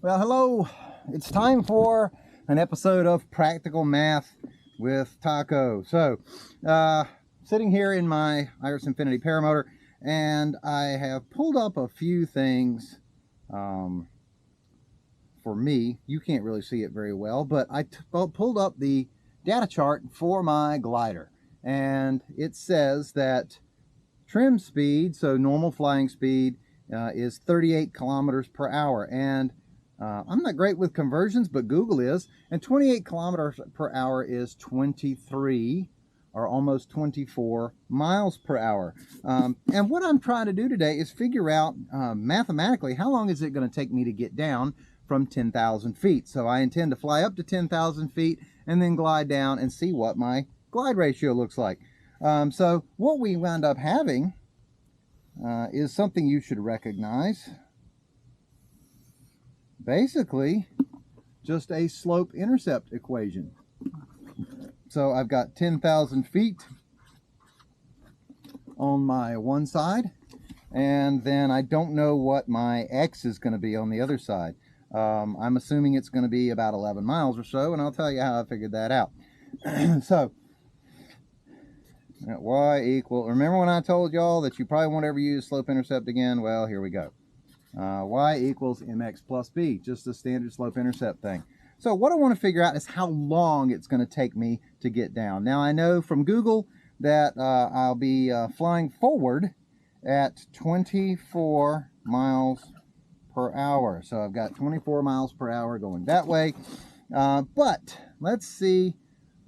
Well, hello. It's time for an episode of Practical Math with Taco. So, sitting here in my Iris Infinity paramotor, and I have pulled up a few things for me. You can't really see it very well, but I pulled up the data chart for my glider, and it says that trim speed, so normal flying speed, is 38 kilometers per hour. And I'm not great with conversions, but Google is. And 28 kilometers per hour is 23 or almost 24 miles per hour. And what I'm trying to do today is figure out mathematically how long is it going to take me to get down from 10,000 feet. So I intend to fly up to 10,000 feet and then glide down and see what my glide ratio looks like. So what we wound up having is something you should recognize. Basically, just a slope-intercept equation. So I've got 10,000 feet on my one side, and then I don't know what my x is going to be on the other side. I'm assuming it's going to be about 11 miles or so, and I'll tell you how I figured that out. So y equal, remember when I told y'all that you probably won't ever use slope-intercept again? Well, here we go. Y equals mx plus b, just a standard slope-intercept thing. So what I want to figure out is how long it's going to take me to get down. Now I know from Google that I'll be flying forward at 24 miles per hour. So I've got 24 miles per hour going that way. But let's see.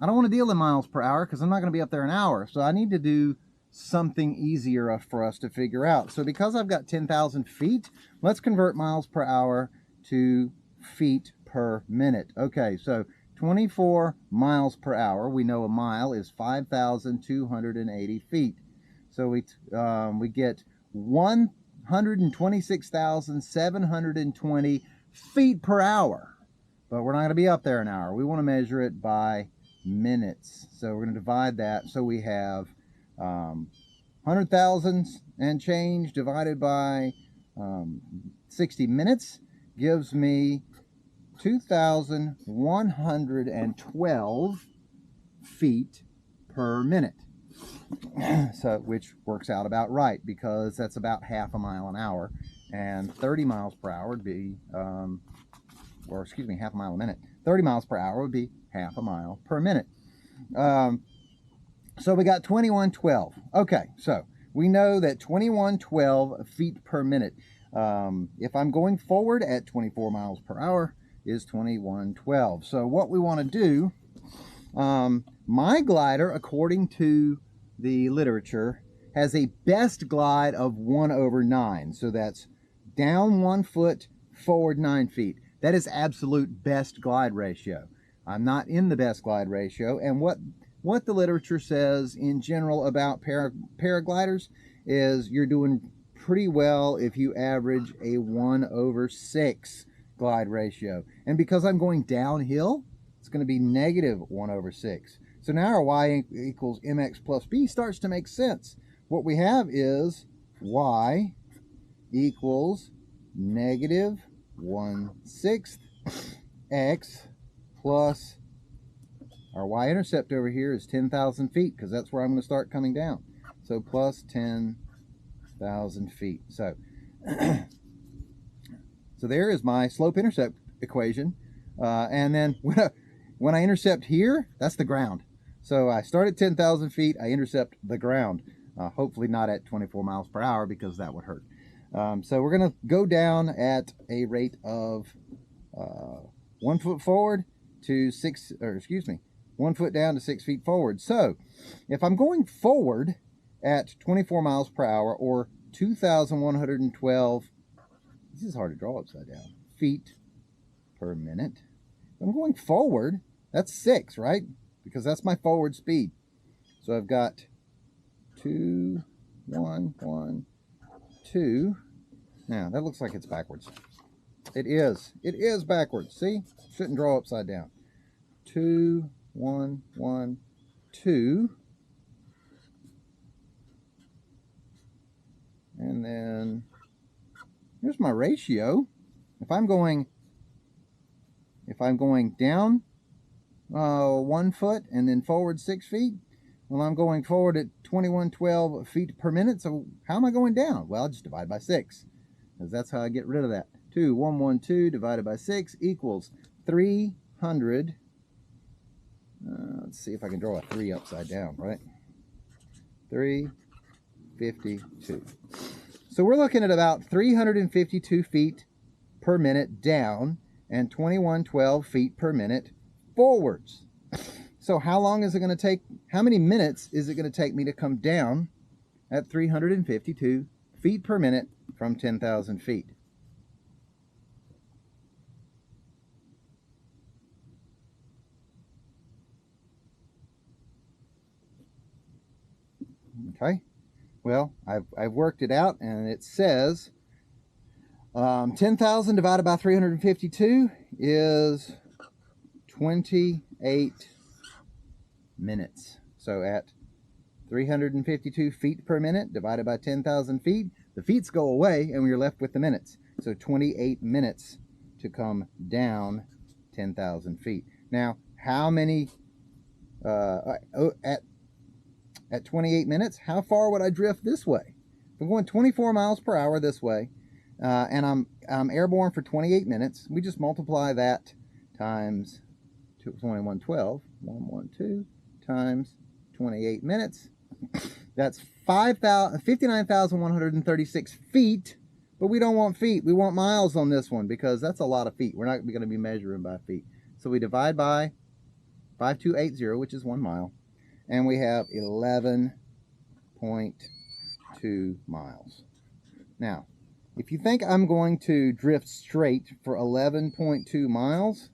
I don't want to deal in miles per hour because I'm not going to be up there an hour. So I need to do something easier for us to figure out. So because I've got 10,000 feet, let's convert miles per hour to feet per minute. Okay, so 24 miles per hour. We know a mile is 5,280 feet. So we get 126,720 feet per hour. But we're not going to be up there an hour. We want to measure it by minutes. So we're going to divide that. So we have 100,000 and change divided by 60 minutes gives me 2,112 feet per minute. So, which works out about right because that's about half a mile an hour, and 30 miles per hour would be, or excuse me, half a mile a minute. 30 miles per hour would be half a mile per minute. So we got 2112. Okay, so we know that 2112 feet per minute. If I'm going forward at 24 miles per hour is 2112. So what we want to do, my glider, according to the literature, has a best glide of 1/9. So that's down 1 foot, forward 9 feet. That is absolute best glide ratio. I'm not in the best glide ratio, and what the literature says in general about paragliders is you're doing pretty well if you average a 1/6 glide ratio. And because I'm going downhill, it's going to be negative 1/6. So now our y equals mx plus b starts to make sense. What we have is y equals negative 1/6 x plus our y-intercept over here is 10,000 feet because that's where I'm going to start coming down. So plus 10,000 feet. So, so there is my slope-intercept equation. And then when I intercept here, that's the ground. So I start at 10,000 feet, I intercept the ground. Hopefully not at 24 miles per hour because that would hurt. So we're going to go down at a rate of 1 foot forward to 1 foot down to 6 feet forward. So if I'm going forward at 24 miles per hour or 2,112, this is hard to draw upside down, feet per minute. If I'm going forward, that's 6, right? Because that's my forward speed. So I've got 2, 1, 1, 2. Now that looks like it's backwards. It is backwards. See? Shouldn't draw upside down. 2, 1, 1, 2. And then here's my ratio. If I'm going if I'm going down 1 foot and then forward 6 feet, well, I'm going forward at 2112 feet per minute. So how am I going down? Well, just divide by 6, because that's how I get rid of that. 2112 divided by 6 equals 300. Let's see if I can draw a 3 upside down, right? 352. So we're looking at about 352 feet per minute down and 2112 feet per minute forwards. So how long is it going to take? How many minutes is it going to take me to come down at 352 feet per minute from 10,000 feet? Okay, well, I've worked it out, and it says 10,000 divided by 352 is 28 minutes. So at 352 feet per minute divided by 10,000 feet, the feets go away and we're left with the minutes. So 28 minutes to come down 10,000 feet. Now, how many, at 28 minutes, how far would I drift this way? If I'm going 24 miles per hour this way, and I'm airborne for 28 minutes, we just multiply that times 2112, 112 times 28 minutes. That's 59,136 feet, but we don't want feet. We want miles on this one because that's a lot of feet. We're not going to be measuring by feet. So we divide by 5280, which is 1 mile, and we have 11.2 miles. Now, if you think I'm going to drift straight for 11.2 miles,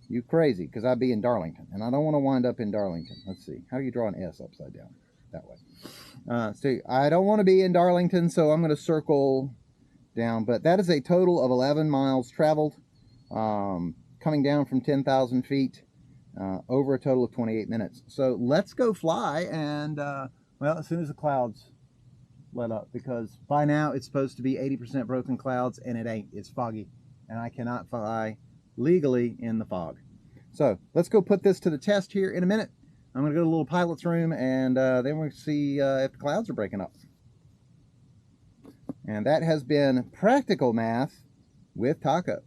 you crazy, because I'd be in Darlington, and I don't want to wind up in Darlington. Let's see. How do you draw an S upside down? That way. So I don't want to be in Darlington, so I'm going to circle down. But that is a total of 11 miles traveled, coming down from 10,000 feet, over a total of 28 minutes. So let's go fly, and, well, as soon as the clouds let up, because by now it's supposed to be 80% broken clouds, and it ain't. It's foggy, and I cannot fly legally in the fog. So let's go put this to the test here in a minute. I'm going to go to a little pilot's room, and then we'll see if the clouds are breaking up. And that has been Practical Math with Taco.